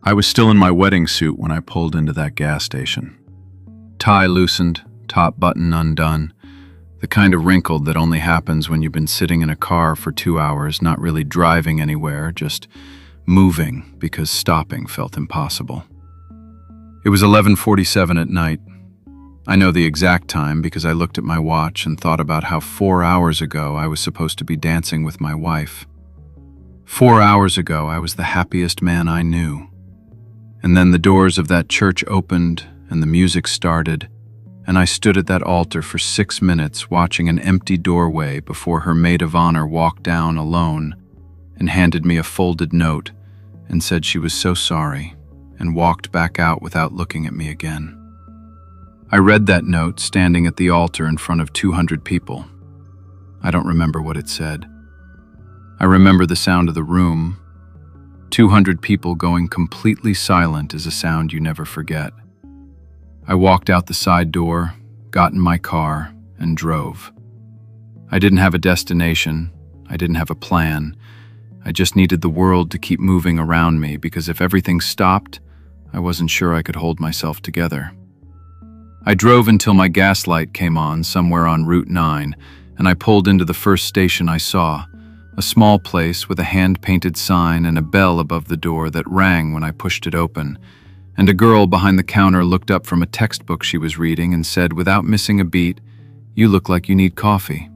I was still in my wedding suit when I pulled into that gas station. Tie loosened, top button undone, the kind of wrinkled that only happens when you've been sitting in a car for 2 hours, not really driving anywhere, just moving because stopping felt impossible. It was 11:47 at night. I know the exact time because I looked at my watch and thought about how 4 hours ago I was supposed to be dancing with my wife. 4 hours ago I was the happiest man I knew. And then the doors of that church opened and the music started, and I stood at that altar for 6 minutes watching an empty doorway before her maid of honor walked down alone and handed me a folded note and said she was so sorry and walked back out without looking at me again. I read that note standing at the altar in front of 200 people. I don't remember what it said. I remember the sound of the room. 200 people going completely silent is a sound you never forget. I walked out the side door, got in my car, and drove. I didn't have a destination. I didn't have a plan. I just needed the world to keep moving around me because if everything stopped, I wasn't sure I could hold myself together. I drove until my gas light came on somewhere on Route 9, and I pulled into the first station I saw, a small place with a hand-painted sign and a bell above the door that rang when I pushed it open, and a girl behind the counter looked up from a textbook she was reading and said without missing a beat, "You look like you need coffee."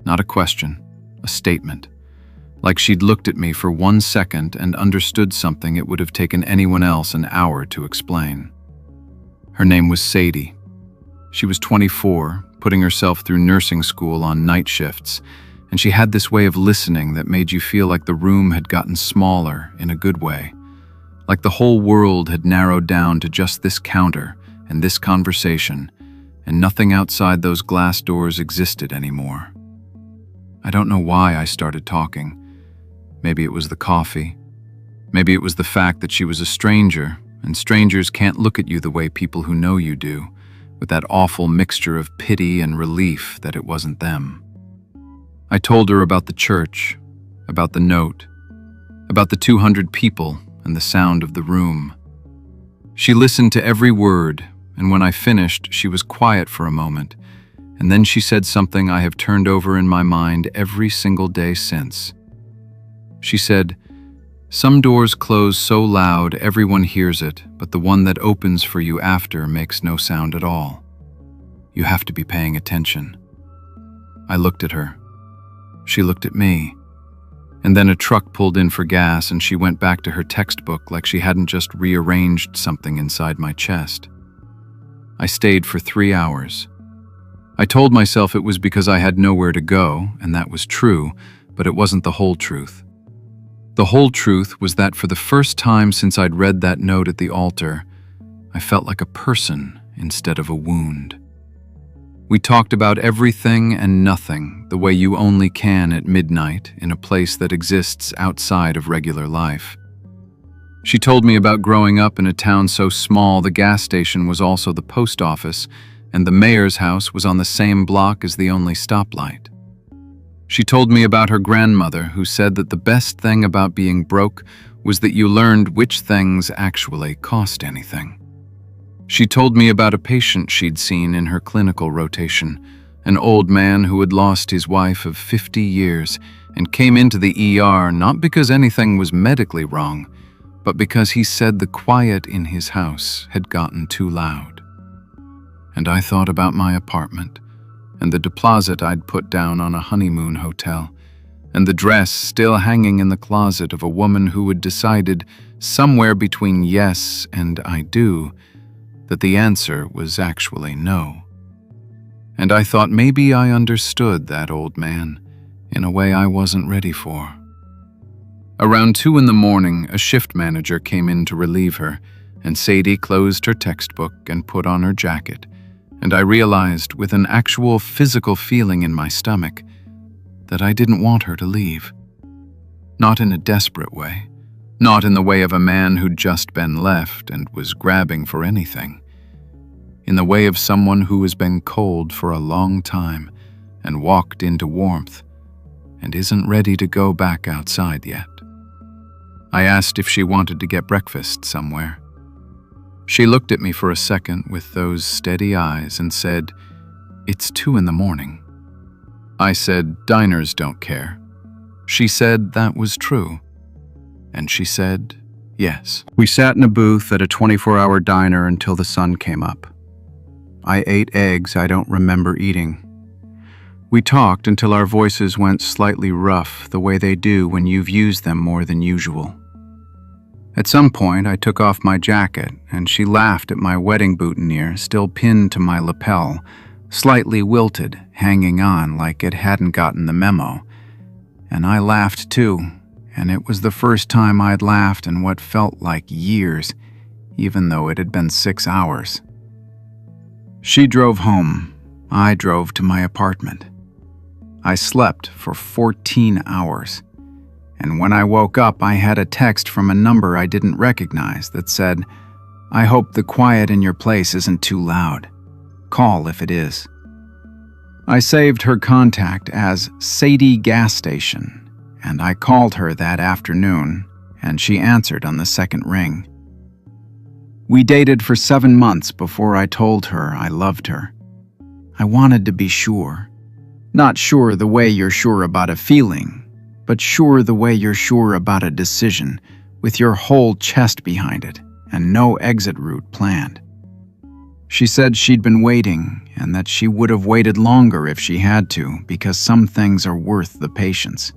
Not a question, a statement. Like she'd looked at me for 1 second and understood something it would have taken anyone else an hour to explain. Her name was Sadie. She was 24, putting herself through nursing school on night shifts, and she had this way of listening that made you feel like the room had gotten smaller in a good way, like the whole world had narrowed down to just this counter and this conversation, and nothing outside those glass doors existed anymore. I don't know why I started talking. Maybe it was the coffee. Maybe it was the fact that she was a stranger, and strangers can't look at you the way people who know you do, with that awful mixture of pity and relief that it wasn't them. I told her about the church, about the note, about the 200 people and the sound of the room. She listened to every word, and when I finished, she was quiet for a moment, and then she said something I have turned over in my mind every single day since. She said, "Some doors close so loud everyone hears it, but the one that opens for you after makes no sound at all. You have to be paying attention." I looked at her. She looked at me. And then a truck pulled in for gas and she went back to her textbook like she hadn't just rearranged something inside my chest. I stayed for 3 hours. I told myself it was because I had nowhere to go, and that was true, but it wasn't the whole truth. The whole truth was that for the first time since I'd read that note at the altar, I felt like a person instead of a wound. We talked about everything and nothing the way you only can at midnight in a place that exists outside of regular life. She told me about growing up in a town so small the gas station was also the post office, and the mayor's house was on the same block as the only stoplight. She told me about her grandmother who said that the best thing about being broke was that you learned which things actually cost anything. She told me about a patient she'd seen in her clinical rotation, an old man who had lost his wife of 50 years and came into the ER not because anything was medically wrong, but because he said the quiet in his house had gotten too loud. And I thought about my apartment, and the deposit I'd put down on a honeymoon hotel, and the dress still hanging in the closet of a woman who had decided somewhere between yes and I do that the answer was actually no. And I thought maybe I understood that old man in a way I wasn't ready for. Around 2 in the morning, a shift manager came in to relieve her, and Sadie closed her textbook and put on her jacket, and I realized with an actual physical feeling in my stomach that I didn't want her to leave. Not in a desperate way, not in the way of a man who'd just been left and was grabbing for anything. In the way of someone who has been cold for a long time and walked into warmth and isn't ready to go back outside yet. I asked if she wanted to get breakfast somewhere. She looked at me for a second with those steady eyes and said, "It's 2 in the morning." I said, "Diners don't care." She said that was true. And she said, yes. We sat in a booth at a 24-hour diner until the sun came up. I ate eggs I don't remember eating. We talked until our voices went slightly rough, the way they do when you've used them more than usual. At some point, I took off my jacket, and she laughed at my wedding boutonniere still pinned to my lapel, slightly wilted, hanging on like it hadn't gotten the memo. And I laughed too, and it was the first time I'd laughed in what felt like years, even though it had been 6 hours. She drove home. I drove to my apartment. I slept for 14 hours, and when I woke up, I had a text from a number I didn't recognize that said, "I hope the quiet in your place isn't too loud. Call if it is." I saved her contact as Sadie Gas Station, and I called her that afternoon, and she answered on the second ring. We dated for 7 months before I told her I loved her. I wanted to be sure. Not sure the way you're sure about a feeling, but sure the way you're sure about a decision, with your whole chest behind it and no exit route planned. She said she'd been waiting and that she would have waited longer if she had to, because some things are worth the patience.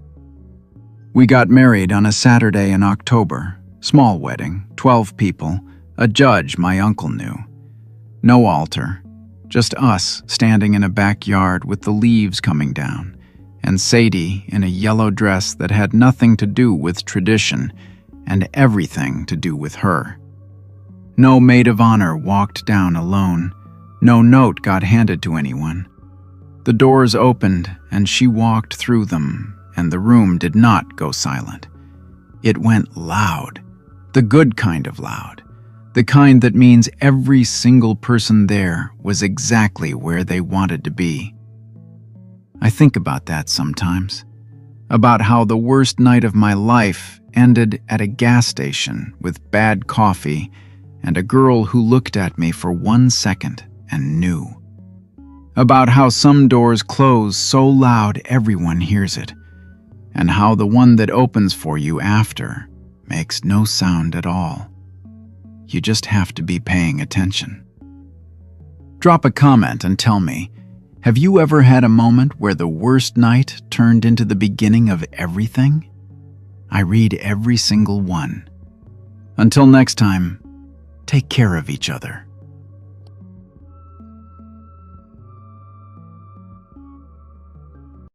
We got married on a Saturday in October. Small wedding, 12 people, a judge my uncle knew. No altar, just us standing in a backyard with the leaves coming down, and Sadie in a yellow dress that had nothing to do with tradition and everything to do with her. No maid of honor walked down alone. No note got handed to anyone. The doors opened and she walked through them, and the room did not go silent. It went loud, the good kind of loud, the kind that means every single person there was exactly where they wanted to be. I think about that sometimes, about how the worst night of my life ended at a gas station with bad coffee and a girl who looked at me for 1 second and knew. About how some doors close so loud everyone hears it, and how the one that opens for you after makes no sound at all. You just have to be paying attention. Drop a comment and tell me, have you ever had a moment where the worst night turned into the beginning of everything? I read every single one. Until next time, take care of each other.